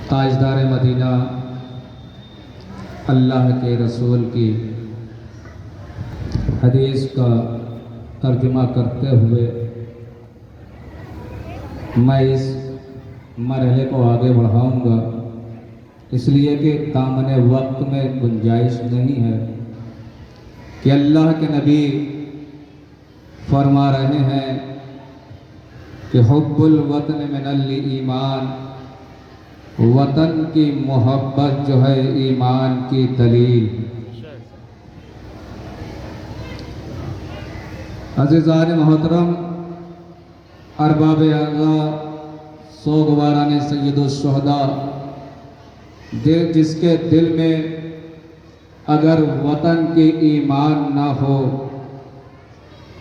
تاجدار مدینہ اللہ کے رسول کی حدیث کا ترجمہ کرتے ہوئے میں اس مرحلے کو آگے بڑھاؤں گا، اس لیے کہ دامن وقت میں گنجائش نہیں ہے کہ اللہ کے نبی فرما رہے ہیں کہ حب الوطن من الایمان، وطن کی محبت جو ہے ایمان کی دلیل۔ عزیزان محترم، ارباب اعضاء، سوگواران سید الشہداء، جس کے دل میں اگر وطن کی ایمان نہ ہو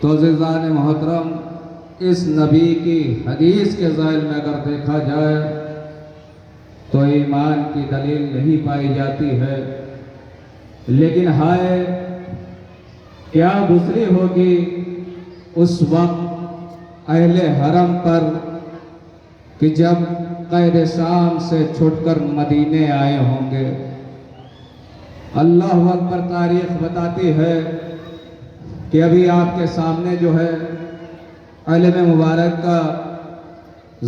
تو عزیزان محترم اس نبی کی حدیث کے ذیل میں اگر دیکھا جائے تو ایمان کی دلیل نہیں پائی جاتی ہے۔ لیکن ہائے کیا گزری ہوگی اس وقت اہل حرم پر کہ جب قید شام سے چھٹ کر مدینے آئے ہوں گے۔ اللہ اکبر، تاریخ بتاتی ہے کہ ابھی آپ کے سامنے جو ہے علم مبارک کا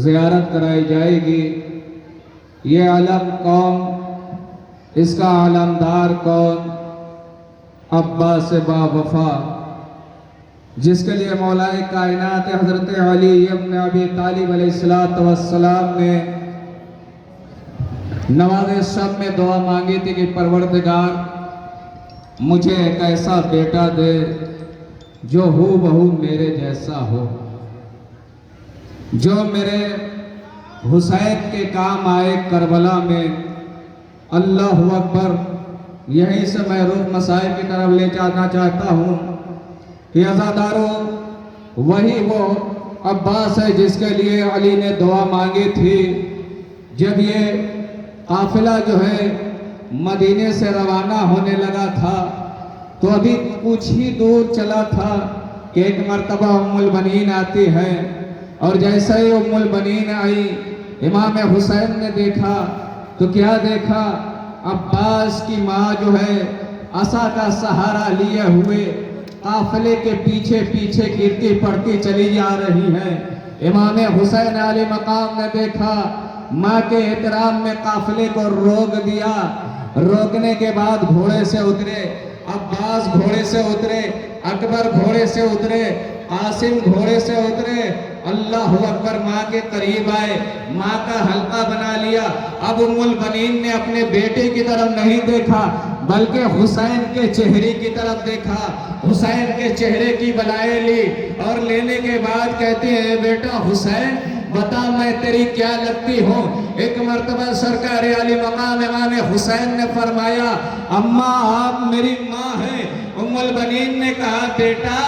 زیارت کرائی جائے گی۔ یہ علم کون، اس کا علمدار کون؟ عباس با وفا، جس کے لیے مولا کائنات حضرت علی ابن ابی طالب علیہ السلام نے نماز شب میں دعا مانگی تھی کہ پروردگار مجھے ایک ایسا بیٹا دے جو ہو بہو میرے جیسا ہو، جو میرے حسین کے کام آئے کربلا میں۔ اللہ اکبر، یہیں سے میں رخ مسائل کی طرف لے جانا چاہتا ہوں کہ عزاداروں، وہی وہ عباس ہے جس کے لیے علی نے دعا مانگی تھی۔ جب یہ قافلہ جو ہے مدینے سے روانہ ہونے لگا تھا تو ابھی کچھ ہی دور چلا تھا کہ ایک مرتبہ ام البنین آتی ہے، اور جیسے ہی ام البنین آئی امام حسین نے دیکھا تو کیا دیکھا؟ عباس کی ماں جو ہے عصا کا سہارا لیے ہوئے قافلے کے پیچھے پیچھے گرتی پڑتی چلی جا رہی ہے۔ امام حسین علی مقام نے دیکھا، ماں کے احترام میں قافلے کو روک دیا۔ روکنے کے بعد گھوڑے سے اترے، عباس گھوڑے سے اترے، اکبر گھوڑے سے اترے، قاسم گھوڑے سے اترے۔ اللہ اکبر، ماں کے قریب آئے، ماں کا حلقہ بنا لیا۔ اب ام البنین نے اپنے بیٹے کی طرف نہیں دیکھا بلکہ حسین کے چہرے کی طرف دیکھا، حسین کے چہرے کی بلائے لی، اور لینے کے بعد کہتی ہے بیٹا حسین بتا میں تیری کیا لگتی ہوں؟ ایک مرتبہ سرکار علی مقام امام حسین نے فرمایا اماں آپ میری ماں ہیں۔ ام البنین نے کہا بیٹا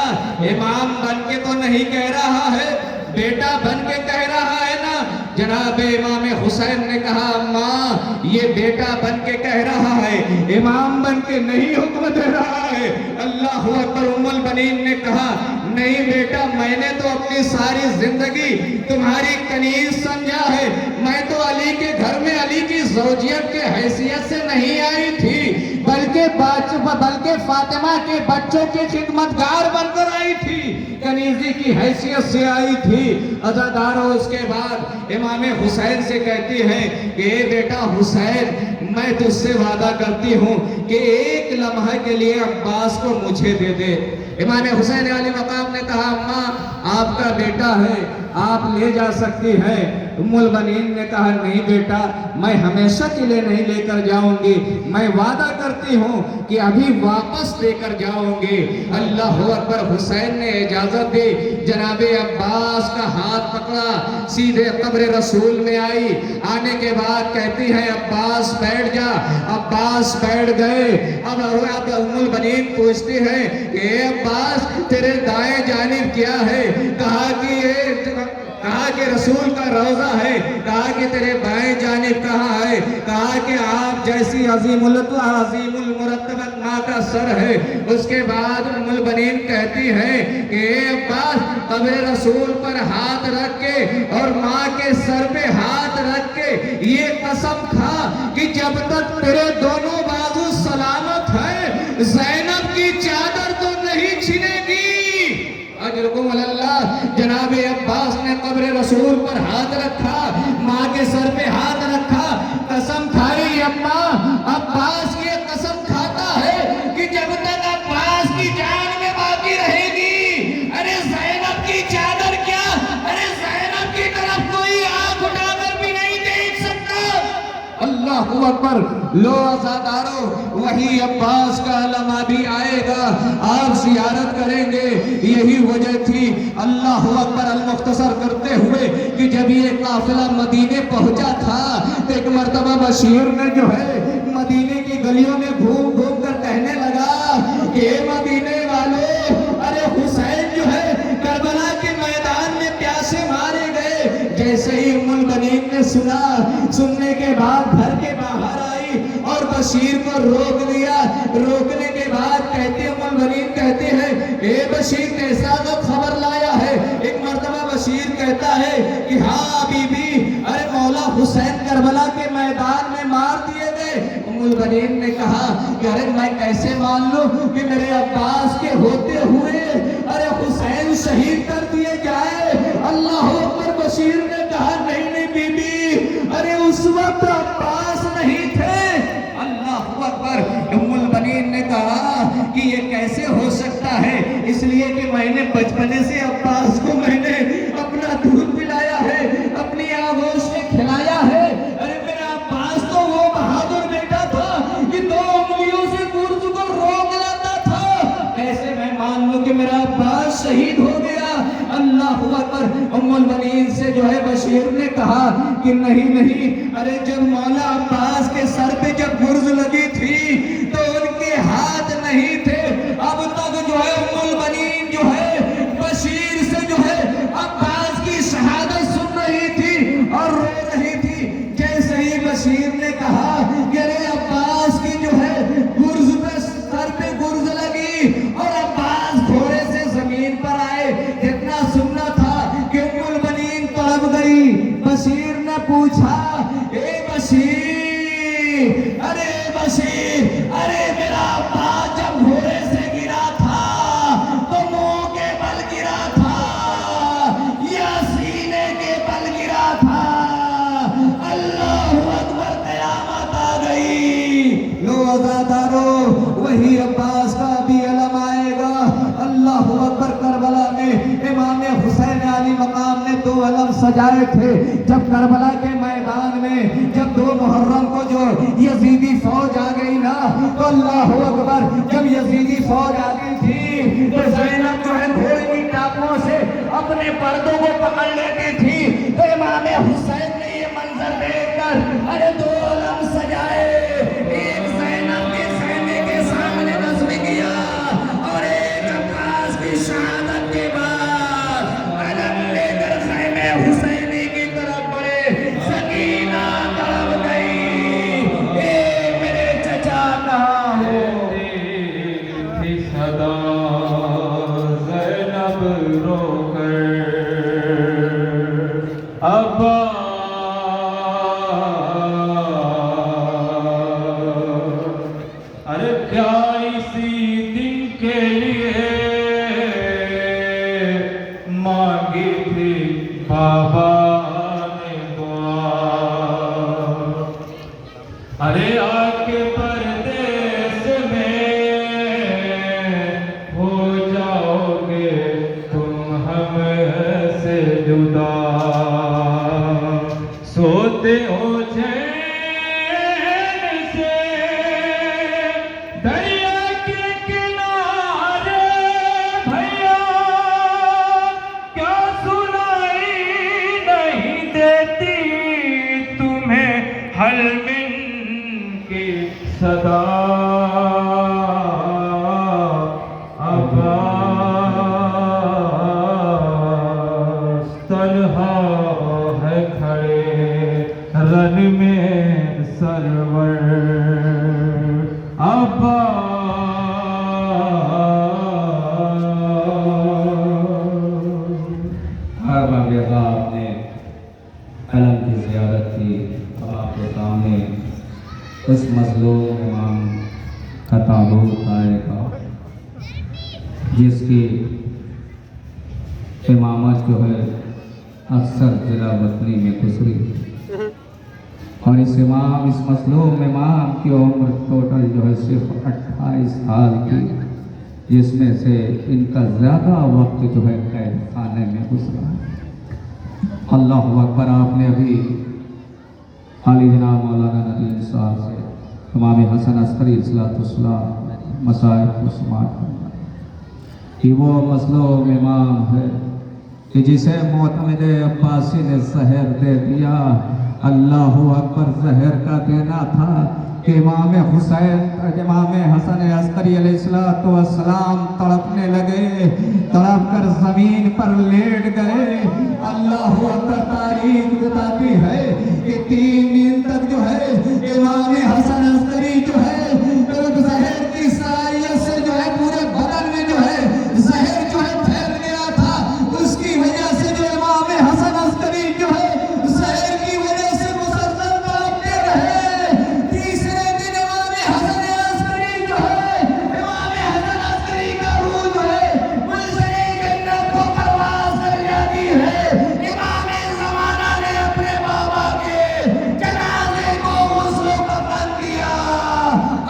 امام بن کے تو نہیں کہہ رہا ہے، بیٹا بن کے کہہ رہا ہے نا؟ جناب امام حسین نے کہا اماں یہ بیٹا بن کے کہہ رہا ہے، امام بن کے نہیں حکم دے رہا ہے۔ اللہ اکبر، ام البنین نے کہا نہیں بیٹا، میں نے تو اپنی ساری زندگی تمہاری کنیز سمجھا ہے، میں تو علی کے گھر میں علی کی زوجیت کے حیثیت سے نہیں آئی تھی بلکہ فاطمہ کے بچوں کی خدمتگار بن کر آئی تھی، کنیزی کی حیثیت سے آئی تھی۔ عزاداروں، اس کے بعد امام حسین سے کہتی ہے کہ اے بیٹا حسین میں تجھ سے وعدہ کرتی ہوں کہ ایک لمحے کے لیے عباس کو مجھے دے دے۔ امام حسین علی مقام نے کہا اماں آپ کا بیٹا ہے، آپ لے جا سکتی ہیں۔ ام البنین نے کہا نہیں بیٹا، میں ہمیشہ کے لیے نہیں لے کر جاؤں گی، میں وعدہ کرتی ہوں کہ ابھی واپس لے کر جاؤں گی۔ اللہ اکبر، حسین نے اجازت دی، جناب عباس کا ہاتھ پکڑا، سیدھے قبر رسول میں آئی۔ آنے کے بعد کہتی ہے عباس بیٹھ جا، عباس بیٹھ گئے۔ اب ام البنین پوچھتی ہے کہ اے عباس تیرے دائیں جانب کیا ہے؟ کہا کہ رسول کا روضہ ہے۔ کہا کہ تیرے بائیں جانب کہاں ہے؟ کہا کہ آپ جیسی عظیم المرتبت ماں کا سر ہے۔ اس کے بعد ام البنین کہتی ہے کہ اے عباس قبر رسول پر ہاتھ رکھ کے اور ماں کے سر پہ ہاتھ رکھ کے یہ قسم کھا کہ جب تک تیرے دونوں بازو سلامت ہے زینب کی چادر تو نہیں چھنے گی۔ اجرکم اللہ۔ جناب عباس نے قبر رسول پر ہاتھ رکھا، ماں کے سر پہ ہاتھ رکھا، قسم کھائی اماں۔ عباس یہ قسم کھاتا ہے کہ جب تک عباس کی جان میں باقی رہے گی، ارے زینب کی چادر کیا، ارے زینب کی طرف کوئی آنکھ اٹھا کر بھی نہیں دیکھ سکتا۔ اللہ اکبر۔ لو عزادارو، وہی عباس کا علم بھی آئے گا، آپ زیارت کریں گے۔ یہی وجہ تھی اللہ اکبر المختصر کرتے ہوئے کہ جب یہ قافلہ مدینے پہنچا تھا تو ایک مرتبہ بشیر نے جو ہے مدینے کی گلیوں میں گھوم گھوم کر کہنے لگا کہ اے مدینے والے، ارے حسین جو ہے کربلا کے میدان میں پیاسے مارے گئے۔ جیسے ہی ام البنین نے سنا، سننے کے بعد گھر کے باہر آئی اور بشیر کو روک دیا۔ روکنے کے بعد کہتے ام البنین کہتے ہیں اے بشیر کیسا تو خبر لایا ہے؟ ایک مرتبہ بشیر کہتا ہے کہ ہاں بی بی، ارے مولا حسین کربلا کے میدان میں مار دیے گئے۔ ام البنین نے کہا کہ ارے میں کیسے مان لوں کہ میرے عباس کے ہوتے ہوئے ارے حسین شہید کر دیے جائے۔ اللہ اکبر۔ بشیر نے کہا نہیں نہیں بی بی، ارے اس وقت عباس نہیں تھے۔ اللہ اکبر۔ ام البنین نے کہا کہ یہ کیسے ہو سکتا ہے؟ اس لیے کہ میں نے بچپنے سے عباس کو میں نے اپنا دودھ پلایا ہے، اپنی آغوش میں کھلایا ہے۔ ارے میرا عباس تو وہ بہادر بیٹا تھا کہ 2 انگلیوں سے گرز کو روک لاتا تھا۔ کیسے میں مان لوں کہ میرا عباس شہید ہو گیا؟ اللہ اکبر۔ ام البنین سے جو ہے بشیر نے کہا کہ نہیں نہیں، ارے جب مولا عباس کے سر پہ جب گرز لگی تھی تو ان کے ہاتھ نہیں تھے۔ اب تک جو ہے ام البنین جو ہے بشیر سے جو ہے عباس کی شہادت سن رہی تھی اور رو رہی تھی۔ جیسے ہی بشیر نے کہا کہ ارے عباس کی جو ہے گرز پہ سر پہ گرز لگی اور عباس گھوڑے سے زمین پر آئے، اتنا سننا تھا کہ ام البنین تڑپ گئی۔ بشیر نے پوچھا اے بشیر، ارے بشیر، ارے میرا عباس جب گھوڑے سے گرا تھا تو منہ کے بل گرا تھا یا سینے کے بل گرا تھا؟ اللہ اکبر۔ قیامت آ گئی۔ لو عزادارو، وہی عباس کا بھی علم آئے گا۔ اللہ اکبر۔ کربلا میں امام حسین علی مقام نے 2 علم سجائے تھے جب کربلا کے میدان میں جب 2 محرم کو جو یزیدی فوج آ گئی نا تو اللہ اکبر، جب یزیدی فوج آ گئی تھی تو زینب جو ہے گھوڑے کی ٹاپوں سے اپنے پردوں کو پکڑ لیتی تھی۔ تو امام حسین نے یہ منظر دیکھ کر ارے 2 علم سجائے، ایک زینب کے خیمے کے سامنے نصب کیا اور ایک عباس کی شہادت کے بعد علم لے کر خیمے حسینی کی طرف بڑھے۔ سکینہ تڑپ گئی، اے میرے چچا کہاں ہو؟ تھی صدا زینب رو کر عباس، ارے کیا اسی دن کے لیے مانگی تھی بابا نے دعا؟ ارے آ کے پردیس میں ہو جاؤ گے تم ہم سے جدا، سوتے ہو چین سے دریا کے کنارے بھیا، کیا سنائی نہیں دیتی تمہیں حلمن کی صدا؟ عباس تنہا ہے کھڑے رن میں سرور، عباس ہر مرتبہ آپ نے قلم کی زیارت زیارت کی اب آپ کے سامنے اس مظلوم امام کا تابوت آئے گا جس کی امامت جو ہے اکثر ضلع وطنی میں گزری اور اس مظلوم امام کی عمر ٹوٹل جو ہے صرف 28 سال کی، جس میں سے ان کا زیادہ وقت جو ہے قید خانے میں گزرا ہے۔ اللہ اکبر۔ آپ نے ابھی عالی جناب مولانا ندیم صاحب سے امام حسن عسکری علیہ السلام مصائب کو سماعت کرنا کہ وہ مظلوم امام ہے کہ جسے معتمد عباسی نے زہر دے دیا۔ اللہ اکبر۔ زہر کا دینا تھا کہ امام حسن عسکری علیہ السلام تڑپنے لگے، تڑپ کر زمین پر لیٹ گئے۔ اللہ اکبر۔ تاریخ بتاتی ہے کہ 3 دن تک جو ہے امام حسن عسکری جو ہے زہر کی سائیت سے جو ہے پورے بدن میں جو ہے زہر جو ہے پھیل گیا تھا۔ اس کی وجہ سے جو امام حسن عسکری جو ہے زہر کی وجہ سے مسلسل تڑپتے رہے۔ تیسرے دن امام حسن عسکری جو ہے امام حسن عسکری کا روح جو ہے منزل جنت کو پرواز کر جاتی ہے۔ امام زمانہ نے اپنے بابا کے جنازے کو غسل و کفن کیا۔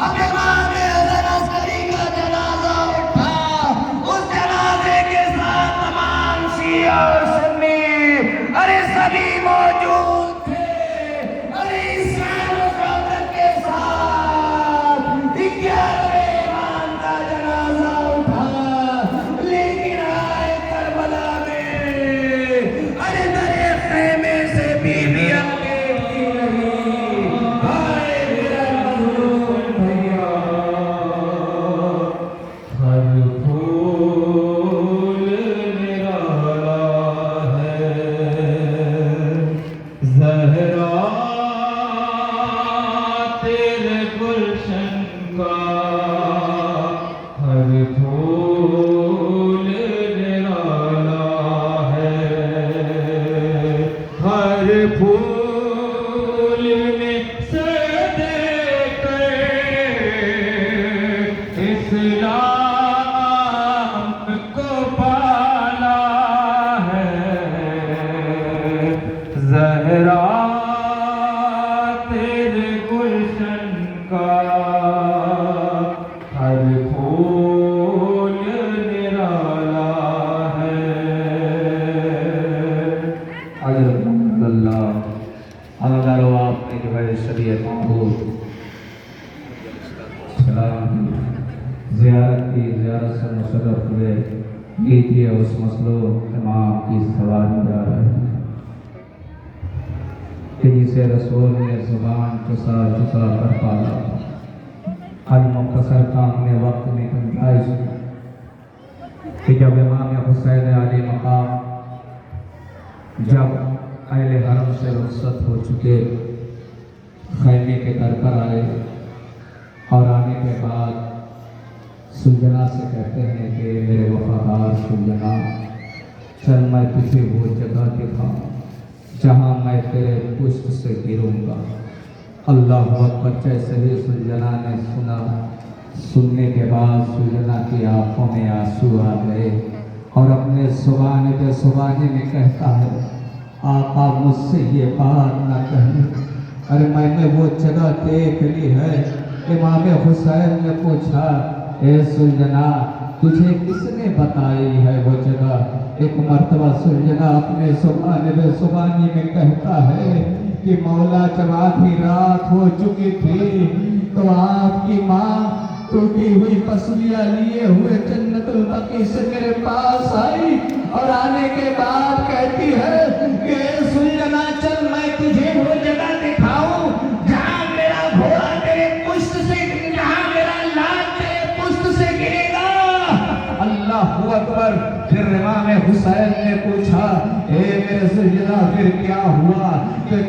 اب امام حسن عسکری کا جنازہ اٹھا، اس جنازے کے ساتھ تمام شیعہ اور سنی ارے سبھی موجود تھے۔ ارے اسلام و شوکت کے ساتھ 11ویں امام کا جنازہ اٹھا، لیکن آئے کربلا میں ارے درے خیمے سے بیویاں دیکھتی رہی۔ ہائے میرا مظلوم بھیا، ہر پھول نرالا ہے، زہرا تیرے گلشن کا، ہر پھول نرالا ہے، ہر پھول نے سر دے کر اسلام کو پالا ہے، زہرا تیرے گلشن کا، ہر پھول نرالا ہے۔ حضرت اللہ اگر آپ نے جو ہے شریعت محبوب سلام زیارت کی، زیارت سے مشرف ہوئے، لیجیے اس مظلوم امام کی سواری جا رہے ہیں کہ جسے رسول نے زبان چسا چسا کر پالا۔ آج مختصر کام نے وقت میں گنجائش کہ جب امام حسین علی مقام جب اہل حرم سے رخصت ہو چکے، خیمے کے در پر آئے اور آنے کے بعد سلجنا سے کہتے ہیں کہ میرے وفادار سلجنا، چل میں تجھے وہ جگہ دکھاؤں جہاں میں تیرے پشت سے گروں گا۔ اللہ اکبر۔ جیسے ہی سلجنا نے سنا، سننے کے بعد سلجنا کی آنکھوں میں آنسو آ گئے اور اپنے زبان پہ زبانی میں کہتا ہے، آقا مجھ سے یہ بات نہ کہی، ارے میں نے وہ جگہ دیکھ لی ہے۔ امام حسین نے پوچھا، اے سلجنا تجھے کس نے بتائی ہے وہ جگہ؟ ایک مرتبہ سلجنا اپنے زبانی میں کہتا ہے کہ مولا جب آدھی رات ہو چکی تھی تو آپ کی ماں ٹوٹی ہوئی پسلیاں لیے ہوئے جنت البقیع سے میرے پاس آئی اور آنے کے بعد کہتی ہے کہ اے سلجنا چل میں تجھے وہ جگہ دکھاؤں جہاں میرا گھوڑا تیرے پشت سے، جہاں میرا لال تیرے پشت سے گرے گا۔ اللہ اکبر۔ پھر امام حسین نے پوچھا، اے میرے سلجنا پھر کیا ہوا؟ تو ایک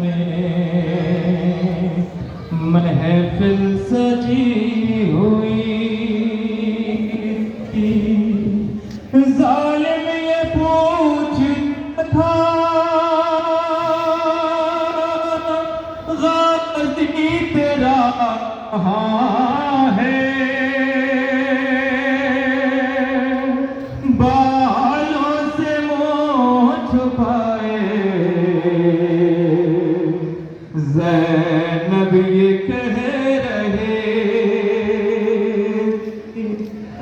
میں محفل سجی ہوئی تھی، ظالم یہ پوچھتا تھا غازی تیرا کہاں ہے، بالوں سے منہ چھپائے زینب یہ کہہ رہے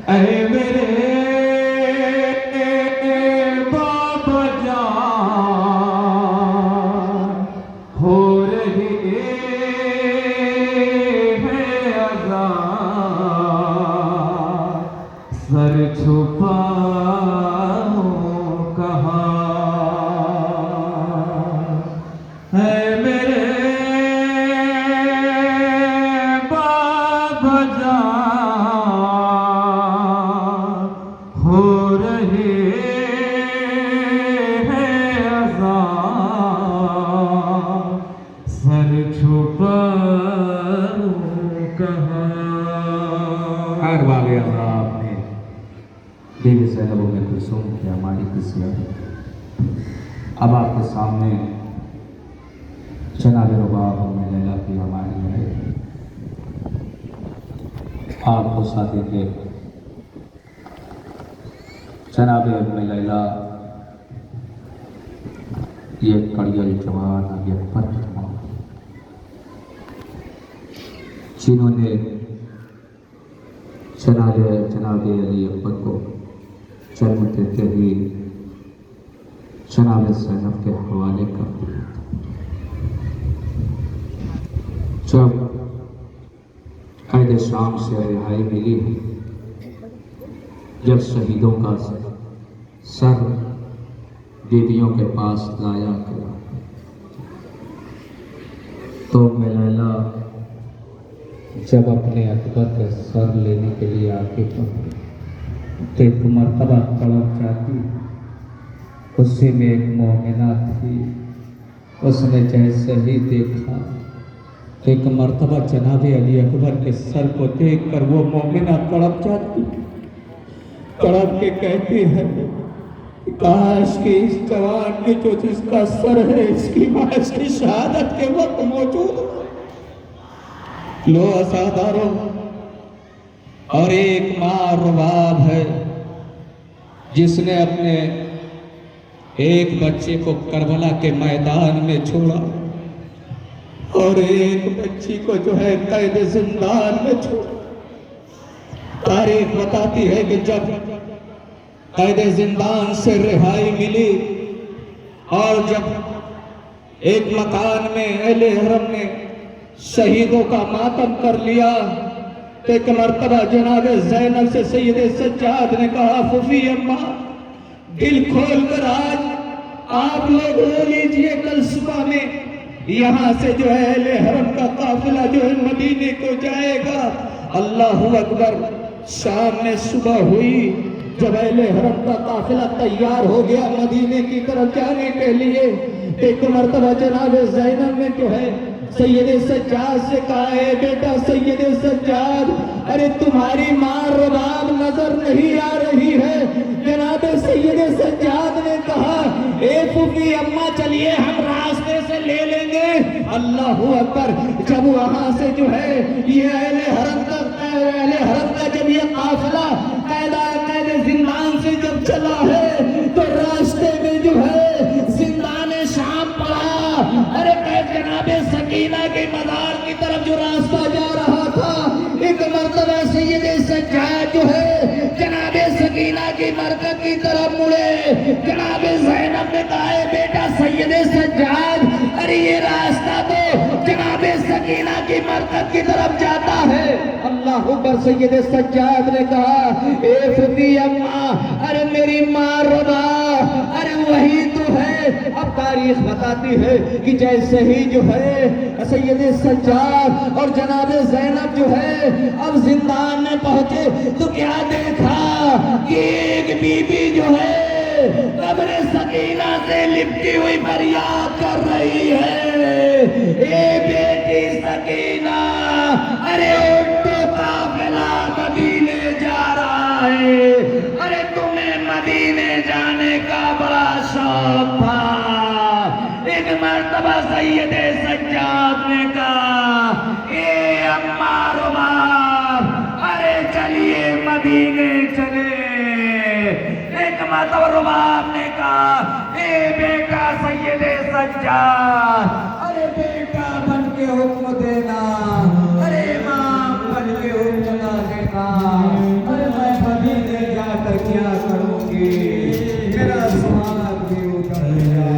اے میرے بابا جان ہو رہی ہے اذان، سر چھپاؤ کہاں ہے میرے بابا جان ہو رہی ہے اذان، سر چھپاؤ کہاں۔ ہر واقعہ آپ نے بیوی زینب ام کلثوم کی ہماری قصہ اب آپ کے سامنے جناب رباب ام لیلہ کی ہماری ہے۔ آپ کو ساتھ کے جناب ام لیلہ یہ کڑیل جوان یہ پتھر جنہوں نے جناب علی اکبر کو جنم دیتے ہی جناب زینب کے حوالے کر دیا۔ جب قید شام سے رہائی ملی، جب شہیدوں کا سر بیویوں کے پاس لایا گیا تو لیلہ جب اپنے اکبر کے سر لینے کے لیے آگے بڑھی تو ایک مرتبہ تڑپ جاتی، اسی میں ایک مومنہ تھی، اس نے جیسے ہی دیکھا ایک مرتبہ جناب علی اکبر کے سر کو دیکھ کر وہ مومنہ تڑپ جاتی، تڑپ کے کہتی ہے کاش کہ اس جوان کے جو جس کا سر ہے اس کی ماں اس کی شہادت کے وقت موجود ہو۔ لو عزادارو، اور ایک ماں رباب ہے جس نے اپنے ایک بچے کو کربلا کے میدان میں چھوڑا اور ایک بچی کو جو ہے قید زندان میں چھوڑا۔ تاریخ بتاتی ہے کہ جب قید زندان سے رہائی ملی اور جب ایک مکان میں اہل حرم نے شہیدوں کا ماتم کر لیا، ایک مرتبہ جناب زینب سے سید سجاد نے کہا پھوپھی اماں دل کھول کر آج آپ لوگ رو لیجئے، کل صبح میں یہاں سے جو ہے اہل حرم کا قافلہ جو ہے مدینے کو جائے گا۔ اللہ اکبر۔ شام میں صبح ہوئی، جب اہل حرم کا قافلہ تیار ہو گیا مدینے کی طرف جانے کے لیے، ایک مرتبہ جناب زینب نے جو ہے سید سجاد سے کہا ہے بیٹا سید سجاد، ارے تمہاری ماں رباب نظر نہیں آ رہی ہے۔ جناب سید سجاد نے کہا اے پھوپھی اماں چلیے ہم راستے سے لے لیں گے۔ اللہ اکبر۔ جب وہاں سے جو ہے یہ اہل حرم کا جب یہ قافلہ قید زندان سے جب چلا ہے تو راستے میں جو ہے زندان شام پڑا۔ ارے جناب سکینہ کے مزار کی طرف جو راستہ جا رہا تھا، ایک مرتبہ سید سجاد جو ہے جناب سکینہ کی مرکز کی طرف مڑے۔ جناب زینب نے کہا ہے بیٹا سید سجاد، ارے یہ راستہ تو جناب سکینہ کی مرکز کی طرف جاتا ہے۔ اللہ اکبر۔ سید سجاد نے کہا اے پھوپھی اماں، ارے میری ماں ربا، ارے وہی تو ہے۔ اب تاریخ بتاتی ہے کہ جیسے ہی جو ہے سید سجاد اور جناب زینب جو ہے اب زندان میں پہنچے تو کیا دیکھا کہ ایک بی بی جو ہے قبر سکینہ سے لپٹی ہوئی فریاد کر رہی ہے ایک مرتبہ سید سجاد نے کہا اے عمار عمار ارے چلیے مدینے چلے۔ ایک مرتبہ رباب نے کہا اے بیٹا سید سجاد ارے بیٹا بن کے حکم دینا، ارے امام بن کے حکم نہ دینا، ارے میں مدینے جا کر کیا کروں گی، میرا سوال بھی اتر گیا۔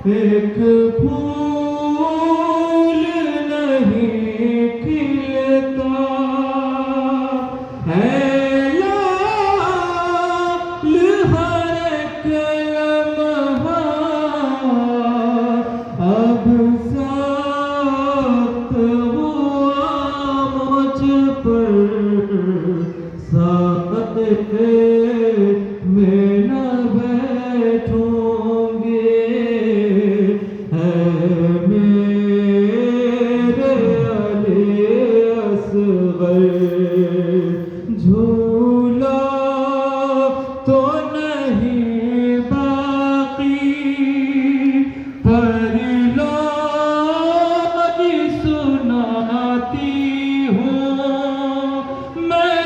ایک پھول نہیں کھلتا ہے لال ہر ایک لمحہ اب سخت ہوا مجھ پر صدقے میں نہ بیٹھوں گے جھولا تو نہیں باقی پر لوگ سناتی ہوں میں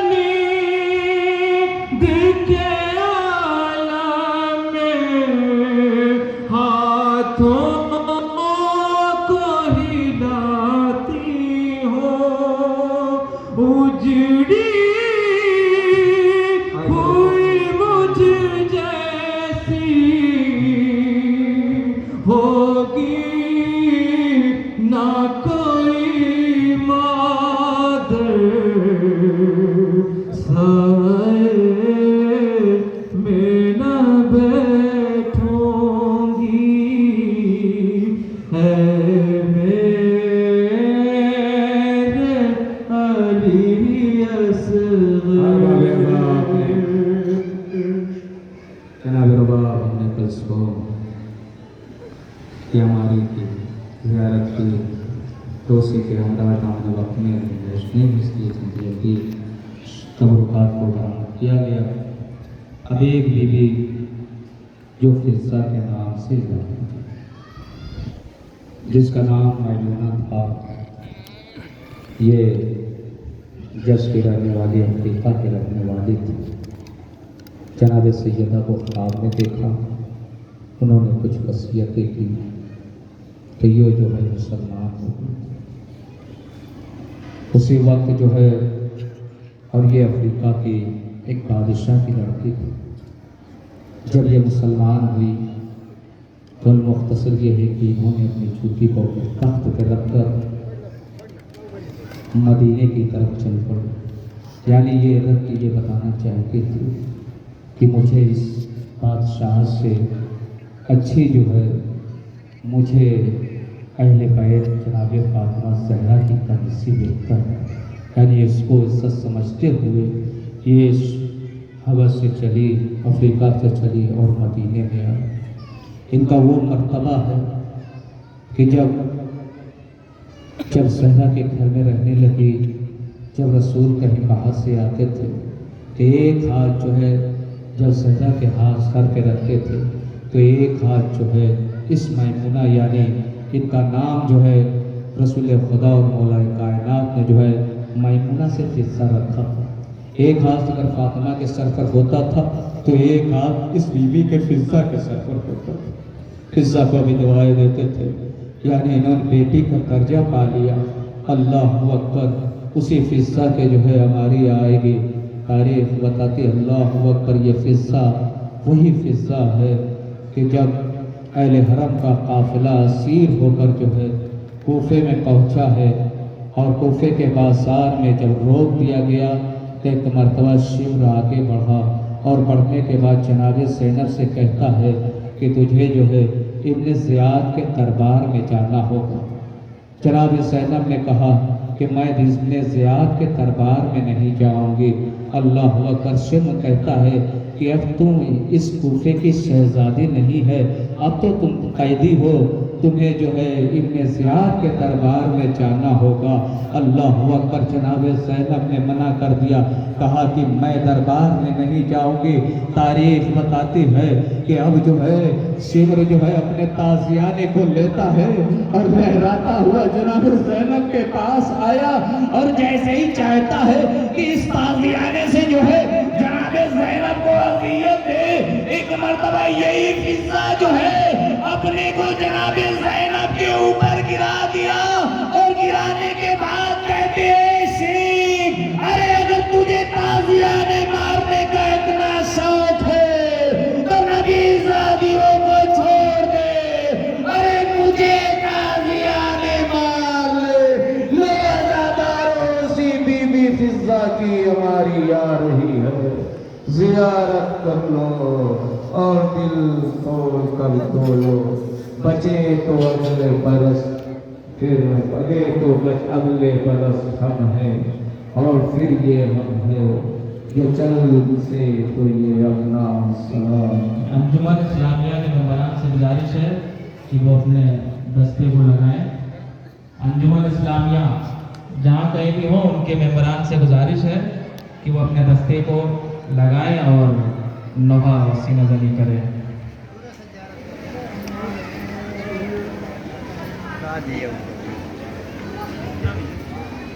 نیند کے عالم میں ہاتھوں کو ہلاتی ہوں اجڑی ہوئی مجھ جیسی ہوگی نہ کوئی مادر سائے میں نہ بیٹھوں گی ہے جناب رباب ابن کلثوم کی ہماری کی زیارت کی روسی کے ہمراہ آنے وقت میں روشنی اس لیے سمجھے کہ تبرکات کو بیان کیا گیا۔ اب ایک بیوی جو فضہ کے نام سے جاتی تھی، جس کا نام میمونہ تھا، یہ جس کی رہنے والی افریقہ کے رہنے والی تھی۔ جناب سیدہ کو خواب میں دیکھا، انہوں نے کچھ وصیتیں کی کہ یہ جو ہے مسلمان ہو گئی۔ اسی وقت جو ہے، اور یہ افریقہ کی ایک بادشاہ کی لڑکی تھی، جب یہ مسلمان ہوئی تو المختصر یہ ہے کہ انہوں نے اپنی جوتی کو تخت پہ رکھ کر مدینے کی طرف چل پڑی، یعنی یہ رکھ کے یہ بتانا چاہتی تھی کہ مجھے اس بادشاہ سے اچھی جو ہے مجھے اہل بیت جناب فاطمہ زہرا کی تنسی بہتر ہے، یعنی اس کو عزت سمجھتے ہوئے یہ حبش سے چلی، افریقہ سے چلی اور مدینے میں آئی۔ ان کا وہ مرتبہ ہے کہ جب زہرا کے گھر میں رہنے لگی، جب رسول کہیں باہر سے آتے تھے تو ایک ہاتھ جو ہے جب زہرا کے ہاتھ سر پہ رکھتے تھے تو ایک ہاتھ جو ہے اس میمونہ، یعنی ان کا نام جو ہے رسول خدا اور مولا کائنات نے جو ہے میمونہ سے فضہ رکھا تھا۔ ایک ہاتھ اگر فاطمہ کے سر پر ہوتا تھا تو ایک ہاتھ اس بیوی کے فضہ کے سر پر ہوتا تھا۔ فضہ کو بھی دعائیں دیتے تھے، یعنی انہوں نے بیٹی کا درجہ پا لیا۔ اللہ اکبر، اسی فضہ کے جو ہے ہماری آئے گی تاریخ بتاتی، اللہ اکبر، یہ فضہ وہی فضا ہے کہ جب اہل حرم کا قافلہ اسیر ہو کر جو ہے کوفے میں پہنچا ہے اور کوفے کے بازار میں جب روک دیا گیا تو ایک مرتبہ شمر آگے بڑھا اور بڑھنے کے بعد جناب زینب سے کہتا ہے کہ تجھے جو ہے ابن زیاد کے دربار میں جانا ہوگا۔ جناب زینب نے کہا کہ میں ابن زیاد کے دربار میں نہیں جاؤں گی۔ اللہ اکبر۔ شمر کہتا ہے کہ اب تم اس کوفے کی شہزادی نہیں ہے، اب تو تم قیدی ہو، تمہیں جو ہے ابن زیاد کے دربار میں جانا ہوگا۔ اللہ اکبر۔ جناب زینب نے منع کر دیا، کہا کہ میں دربار میں نہیں جاؤں گی۔ تاریخ بتاتی ہے کہ اب جو ہے شمر جو ہے اپنے تازیانے کو لیتا ہے اور لہراتا ہوا جناب زینب کے پاس آیا اور جیسے ہی چاہتا ہے کہ اس تازیانے سے جو ہے جناب زینب کو اذیت دے، ایک مرتبہ یہی فضا جو ہے اپنے کو جناب زینب کے اوپر گرا دیا اور گرانے کے بعد کہتے ہیں شیخ، ارے اگر تجھے تازیانے مارنے کا اتنا شوق ہے تو نبی زادیوں کو چھوڑ دے، ارے مجھے تازیانے مار لے، لے ازاداروں سی بی بی فضا کی ہماری آ رہی ہے، زیارت کر لو اور دل کھول کر دھولو، بچے تو اگلے برس پھر بگے تو اگلے برس ہم ہیں اور پھر یہ ہم ہے، یہ چل سے تو یہ اپنا سلام۔ انجمن اسلامیہ کے ممبران سے گزارش ہے کہ وہ اپنے دستے کو لگائیں۔ انجمن اسلامیہ جہاں کہیں بھی ہوں ان کے ممبران سے گزارش ہے کہ وہ اپنے دستے کو لگائیں اور نوحہ سینہ زنی کریں۔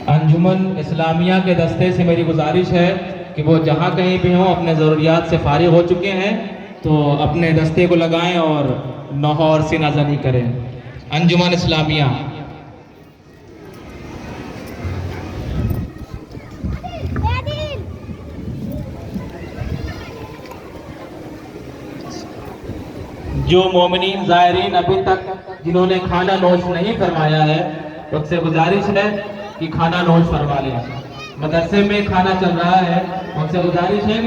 انجمن اسلامیہ کے دستے سے میری گزارش ہے کہ وہ جہاں کہیں بھی ہوں اپنے ضروریات سے فارغ ہو چکے ہیں تو اپنے دستے کو لگائیں اور نوحہ اور سینہ زنی کریں۔ انجمن اسلامیہ۔ جو مومنین زائرین ابھی تک جنہوں نے کھانا نوش نہیں فرمایا ہے ان سے گزارش ہے کہ کھانا نوش فرما لیں۔ مدرسے میں کھانا چل رہا ہے، ان سے گزارش ہے